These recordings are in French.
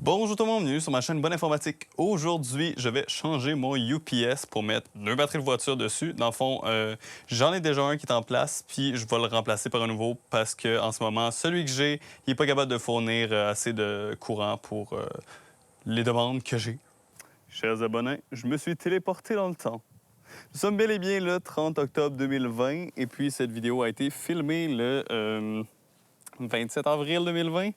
Bonjour tout le monde, bienvenue sur ma chaîne Bonne Informatique. Aujourd'hui, je vais changer mon UPS pour mettre deux batteries de voiture dessus. Dans le fond, j'en ai déjà un qui est en place, puis je vais le remplacer par un nouveau parce que en ce moment, celui que j'ai, il n'est pas capable de fournir assez de courant pour les demandes que j'ai. Chers abonnés, je me suis téléporté dans le temps. Nous sommes bel et bien le 30 octobre 2020 et puis cette vidéo a été filmée le 27 avril 2020.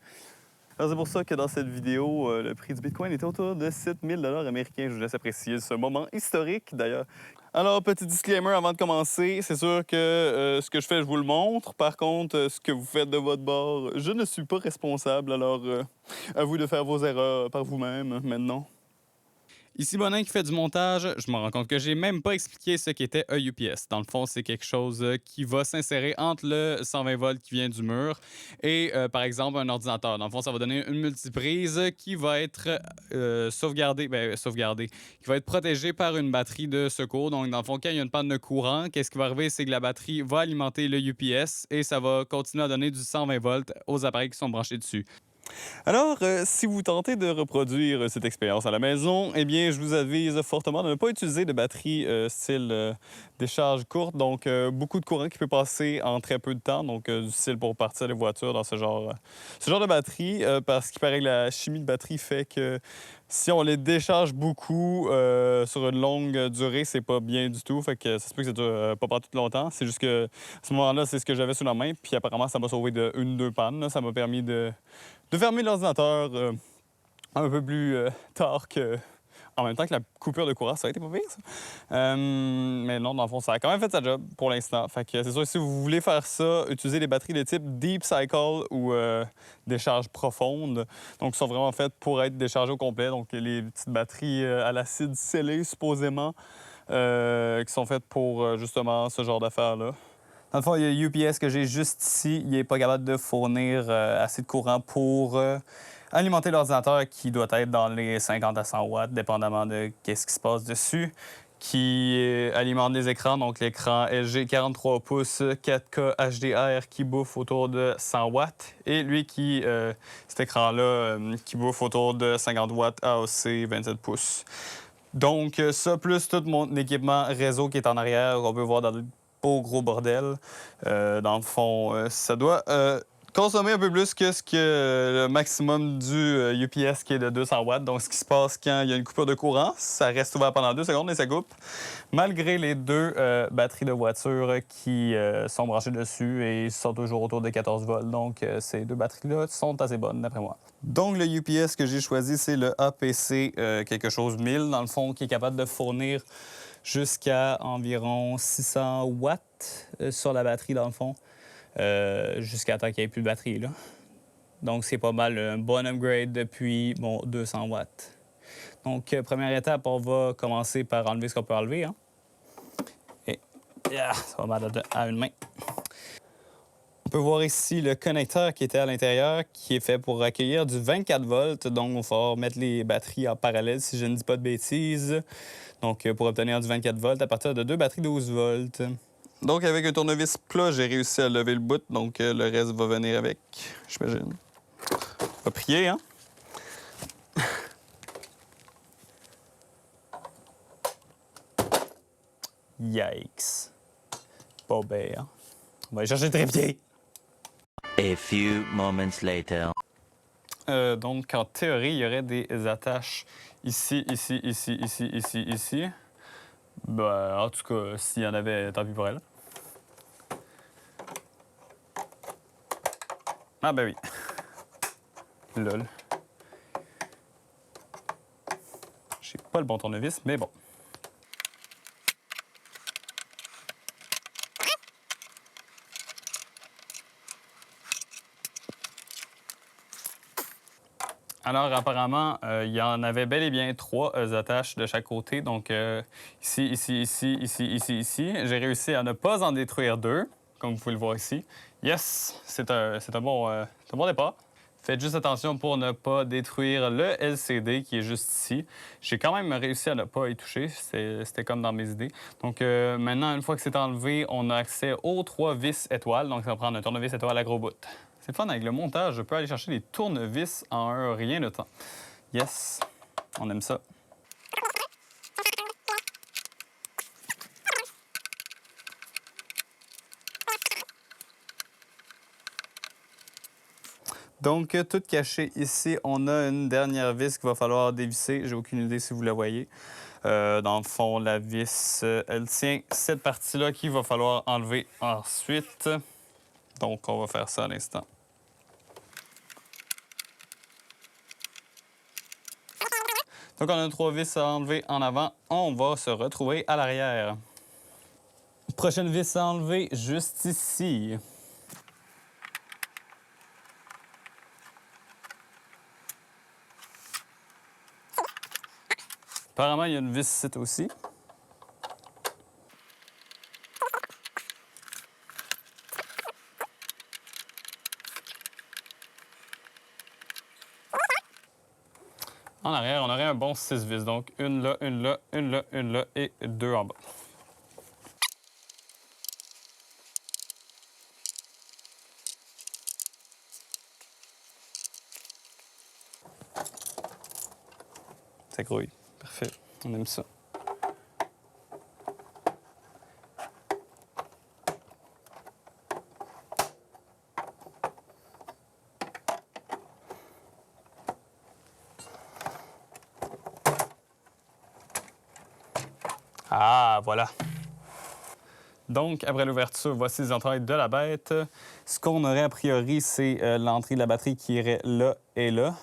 Alors, c'est pour ça que dans cette vidéo, le prix du Bitcoin était autour de 7000 $ américains. Je vous laisse apprécier ce moment historique, d'ailleurs. Alors, petit disclaimer avant de commencer, c'est sûr que ce que je fais, je vous le montre. Par contre, ce que vous faites de votre bord, je ne suis pas responsable. Alors, à vous de faire vos erreurs par vous-même maintenant. Ici Bonin qui fait du montage, je me rends compte que j'ai même pas expliqué ce qu'était un UPS. Dans le fond, c'est quelque chose qui va s'insérer entre le 120 volts qui vient du mur et, par exemple, un ordinateur. Dans le fond, ça va donner une multiprise qui va être sauvegardée, qui va être protégée par une batterie de secours. Donc, dans le fond, quand il y a une panne de courant, qu'est-ce qui va arriver? C'est que la batterie va alimenter le UPS et ça va continuer à donner du 120 volts aux appareils qui sont branchés dessus. Alors, si vous tentez de reproduire cette expérience à la maison, eh bien, je vous avise fortement de ne pas utiliser de batterie style décharge courte, donc beaucoup de courant qui peut passer en très peu de temps, donc du style pour partir les voitures dans ce genre de batterie, parce qu'il paraît que la chimie de batterie fait que si on les décharge beaucoup sur une longue durée, c'est pas bien du tout, fait que ça se peut que ça dure pas tout longtemps. C'est juste que à ce moment-là, c'est ce que j'avais sous la main, puis apparemment, ça m'a sauvé de une ou deux pannes, là. Ça m'a permis de fermer l'ordinateur un peu plus tard que... En même temps que la coupure de courant, ça a été pas pire, ça. Mais non, dans le fond, ça a quand même fait sa job pour l'instant. Fait que c'est sûr que si vous voulez faire ça, utilisez des batteries de type Deep Cycle ou décharge profonde. Donc, qui sont vraiment faites pour être déchargées au complet. Donc, les petites batteries à l'acide scellé, supposément, qui sont faites pour justement ce genre d'affaires-là. Dans le fond, il y a UPS que j'ai juste ici. Il n'est pas capable de fournir assez de courant pour alimenter l'ordinateur qui doit être dans les 50 à 100 watts, dépendamment de ce qui se passe dessus, qui alimente les écrans. Donc, l'écran LG 43 pouces 4K HDR qui bouffe autour de 100 watts. Et lui, cet écran-là, qui bouffe autour de 50 watts AOC 27 pouces. Donc, ça, plus tout mon équipement réseau qui est en arrière, on peut voir dans le beau gros bordel. Dans le fond, ça doit consommer un peu plus que le maximum du UPS qui est de 200 watts. Donc, ce qui se passe quand il y a une coupure de courant, ça reste ouvert pendant 2 secondes et ça coupe. Malgré les deux batteries de voiture qui sont branchées dessus et sont toujours autour de 14 volts. Donc, ces deux batteries-là sont assez bonnes, d'après moi. Donc, le UPS que j'ai choisi, c'est le APC quelque chose 1000, dans le fond, qui est capable de fournir jusqu'à environ 600 watts sur la batterie, dans le fond, jusqu'à temps qu'il n'y ait plus de batterie, là. Donc, c'est pas mal un bon upgrade depuis mon 200 watts. Donc, première étape, on va commencer par enlever ce qu'on peut enlever, hein. Et ça va mal à une main. On peut voir ici le connecteur qui était à l'intérieur, qui est fait pour accueillir du 24 volts. Donc, il va falloir mettre les batteries en parallèle, si je ne dis pas de bêtises. Donc, pour obtenir du 24 volts à partir de deux batteries 12 volts. Donc, avec un tournevis plat, j'ai réussi à lever le bout. Donc, le reste va venir avec, j'imagine. On va prier, hein? Yikes. Pas ben, hein? On va aller chercher le trépied. A few moments later. Donc, en théorie, il y aurait des attaches ici, ici. Ben, en tout cas, s'il y en avait, tant pis pour elle. Ah ben oui. Lol. J'ai pas le bon tournevis, mais bon. Alors, apparemment, il y en avait bel et bien 3 attaches de chaque côté. Donc, ici. J'ai réussi à ne pas en détruire 2, comme vous pouvez le voir ici. Yes! C'est un bon départ. Faites juste attention pour ne pas détruire le LCD qui est juste ici. J'ai quand même réussi à ne pas y toucher. C'était comme dans mes idées. Donc, maintenant, une fois que c'est enlevé, on a accès aux 3 vis étoiles. Donc, ça va prendre un tournevis étoile à gros bout. C'est fun, avec le montage, je peux aller chercher des tournevis en un rien de temps. Yes, on aime ça. Donc, tout caché ici, on a une dernière vis qu'il va falloir dévisser. J'ai aucune idée si vous la voyez. Dans le fond, la vis, elle tient cette partie-là qu'il va falloir enlever ensuite. Donc, on va faire ça à l'instant. Donc, on a 3 vis à enlever en avant. On va se retrouver à l'arrière. Prochaine vis à enlever, juste ici. Apparemment, il y a une vis ici aussi. En arrière, on aurait un bon 6 vis. Donc, une là, une là, une là, une là et 2 en bas. Ça grouille. Parfait. On aime ça. Ah, voilà. Donc, après l'ouverture, voici les entrailles de la bête. Ce qu'on aurait a priori, c'est l'entrée de la batterie qui irait là et là.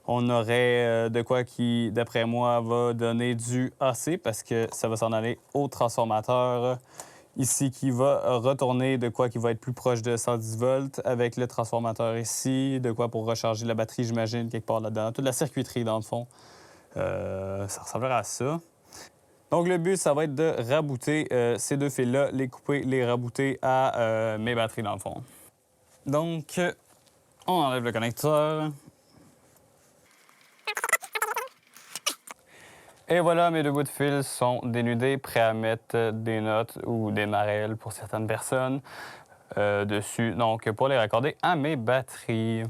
On aurait de quoi qui, d'après moi, va donner du AC parce que ça va s'en aller au transformateur ici qui va retourner de quoi qui va être plus proche de 110 volts avec le transformateur ici, de quoi pour recharger la batterie, j'imagine, quelque part là-dedans. Toute la circuiterie, dans le fond. Ça ressemblerait à ça. Donc, le but, ça va être de rabouter ces 2 fils-là, les couper, les rabouter à mes batteries, dans le fond. Donc, on enlève le connecteur. Et voilà, mes 2 bouts de fil sont dénudés, prêts à mettre des notes ou des marelles pour certaines personnes dessus. Donc, pour les raccorder à mes batteries.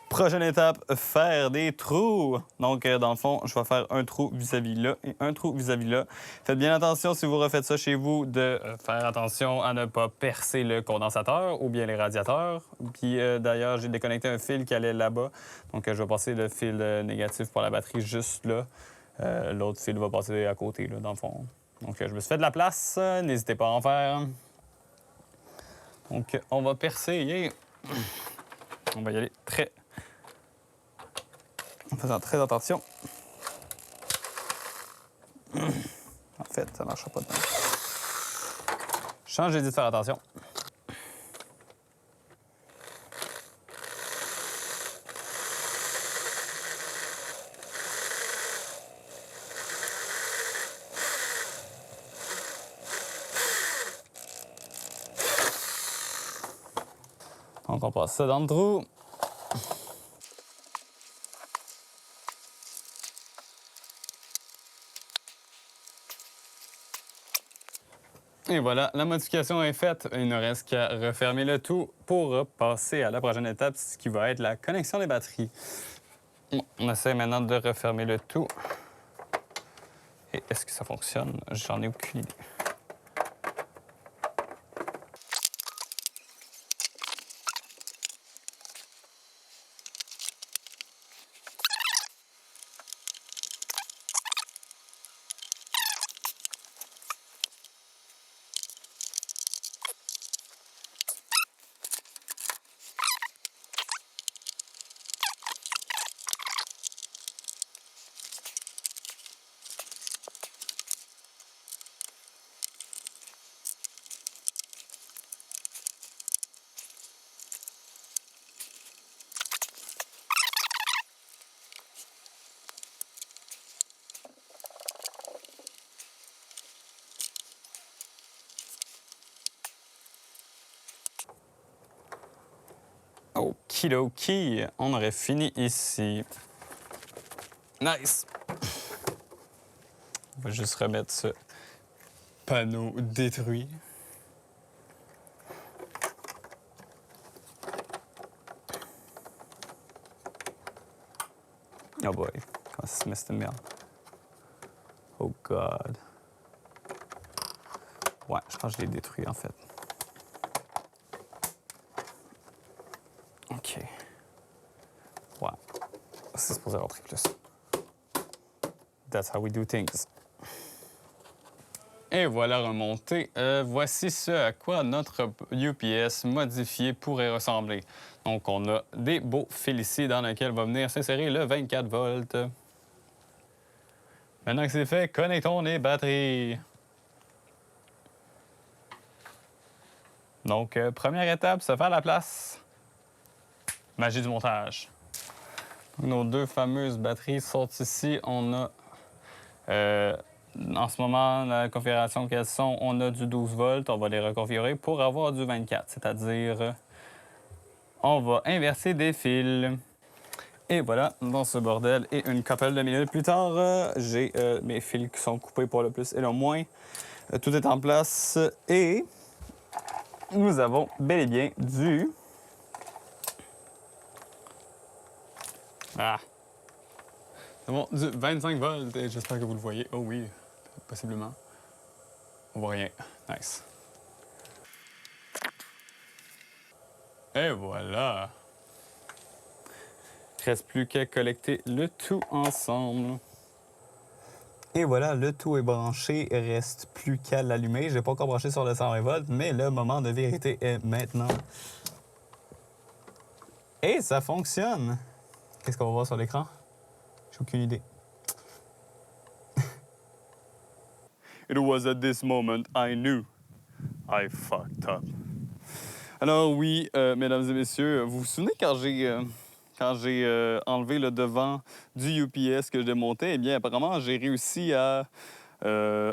Prochaine étape, faire des trous. Donc, dans le fond, je vais faire un trou vis-à-vis là et un trou vis-à-vis là. Faites bien attention, si vous refaites ça chez vous, de faire attention à ne pas percer le condensateur ou bien les radiateurs. Puis, d'ailleurs, j'ai déconnecté un fil qui allait là-bas. Donc, je vais passer le fil négatif pour la batterie juste là. L'autre fil va passer à côté, là, dans le fond. Donc, je me suis fait de la place. N'hésitez pas à en faire. Donc, on va percer. Yeah. On va y aller en faisant très attention. En fait, ça ne marchera pas dedans. J'ai dit de faire attention. Donc, on passe ça dans le trou. Et voilà, la modification est faite. Il ne reste qu'à refermer le tout pour passer à la prochaine étape, ce qui va être la connexion des batteries. On essaie maintenant de refermer le tout. Et est-ce que ça fonctionne? J'en ai aucune idée. Okidoki, on aurait fini ici. Nice! On va juste remettre ce panneau détruit. Oh boy, comment ça se met cette merde? Oh god. Ouais, je pense que je l'ai détruit en fait. OK. Ouais. C'est supposé rentrer plus. That's how we do things. Et voilà remonté. Voici ce à quoi notre UPS modifié pourrait ressembler. Donc, on a des beaux fils ici dans lesquels va venir s'insérer le 24 volts. Maintenant que c'est fait, connectons les batteries. Donc, première étape, se faire la place. Magie du montage. Nos deux fameuses batteries sont ici. On a, en ce moment, la configuration qu'elles sont, on a du 12 volts. On va les reconfigurer pour avoir du 24, c'est-à-dire, on va inverser des fils. Et voilà, dans ce bordel. Et une couple de minutes plus tard, j'ai mes fils qui sont coupés pour le plus et le moins. Tout est en place et nous avons bel et bien du... Ah! C'est bon, du 25 volts. Et j'espère que vous le voyez. Oh oui, possiblement. On voit rien. Nice. Et voilà! Il ne reste plus qu'à collecter le tout ensemble. Et voilà, le tout est branché, il reste plus qu'à l'allumer. Je n'ai pas encore branché sur le 120 volts, mais le moment de vérité est maintenant. Et ça fonctionne! Qu'est-ce qu'on va voir sur l'écran? J'ai aucune idée. It was at this moment I knew I fucked up. Alors oui, mesdames et messieurs, vous vous souvenez quand j'ai enlevé le devant du UPS que je démontais, eh bien apparemment j'ai réussi à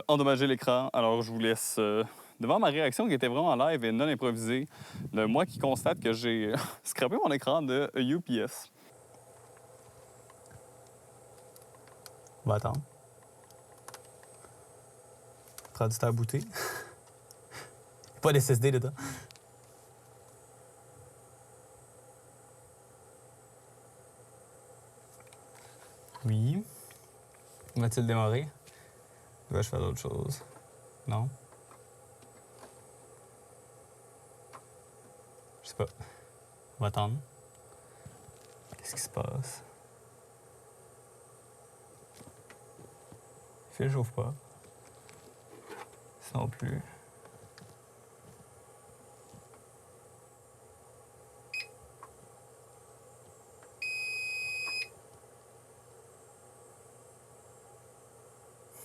endommager l'écran. Alors je vous laisse devant ma réaction qui était vraiment live et non improvisée, de moi qui constate que j'ai scrappé mon écran de UPS. On va attendre. Prends du temps à booter. Pas d'SSD dedans. Oui. Va-t-il démarrer? Vais-je faire d'autres choses? Non? Je sais pas. On va attendre. Qu'est-ce qui se passe? Le fil ne chauffe pas. Ça non plus.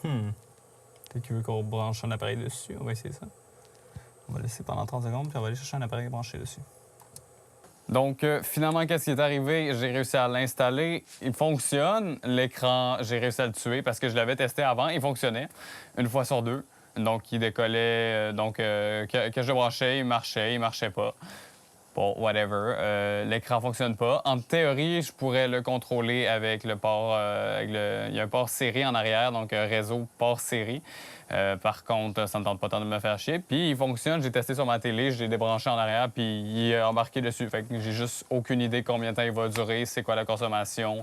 Peut-être qu'il veut qu'on branche un appareil dessus. On va essayer ça. On va laisser pendant 30 secondes, puis on va aller chercher un appareil branché dessus. Donc, finalement, qu'est-ce qui est arrivé? J'ai réussi à l'installer. Il fonctionne. L'écran, j'ai réussi à le tuer parce que je l'avais testé avant. Il fonctionnait une fois sur deux. Donc, il décollait. Que je le branchais, il marchait pas. Bon, whatever. L'écran fonctionne pas. En théorie, je pourrais le contrôler avec le port... il y a un port série en arrière, donc réseau port série. Par contre, ça ne tente pas tant de me faire chier. Puis il fonctionne, j'ai testé sur ma télé, je l'ai débranché en arrière, puis il est embarqué dessus. Fait que j'ai juste aucune idée combien de temps il va durer, c'est quoi la consommation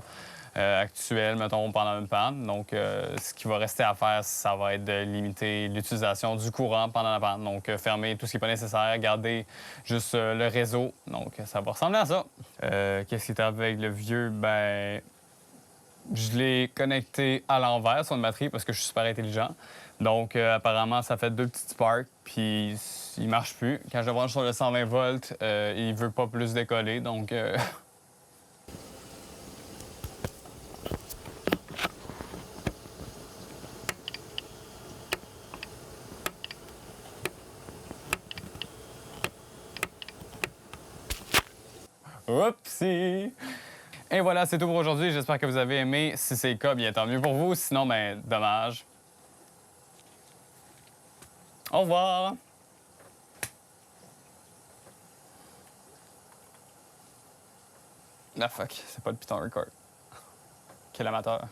actuelle, mettons, pendant une panne. Donc, ce qui va rester à faire, ça va être de limiter l'utilisation du courant pendant la panne. Donc, fermer tout ce qui n'est pas nécessaire, garder juste le réseau. Donc, ça va ressembler à ça. Qu'est-ce qui est arrivé avec le vieux? Ben, je l'ai connecté à l'envers sur une batterie parce que je suis super intelligent. Donc, apparemment, ça fait deux petits sparks, puis il marche plus. Quand je le branche sur le 120 volts, il veut pas plus décoller, donc... Oupsie! Et voilà, c'est tout pour aujourd'hui. J'espère que vous avez aimé. Si c'est le cas, bien tant mieux pour vous. Sinon, ben, dommage. Au revoir! Ah fuck, c'est pas le Python Record. Quel amateur.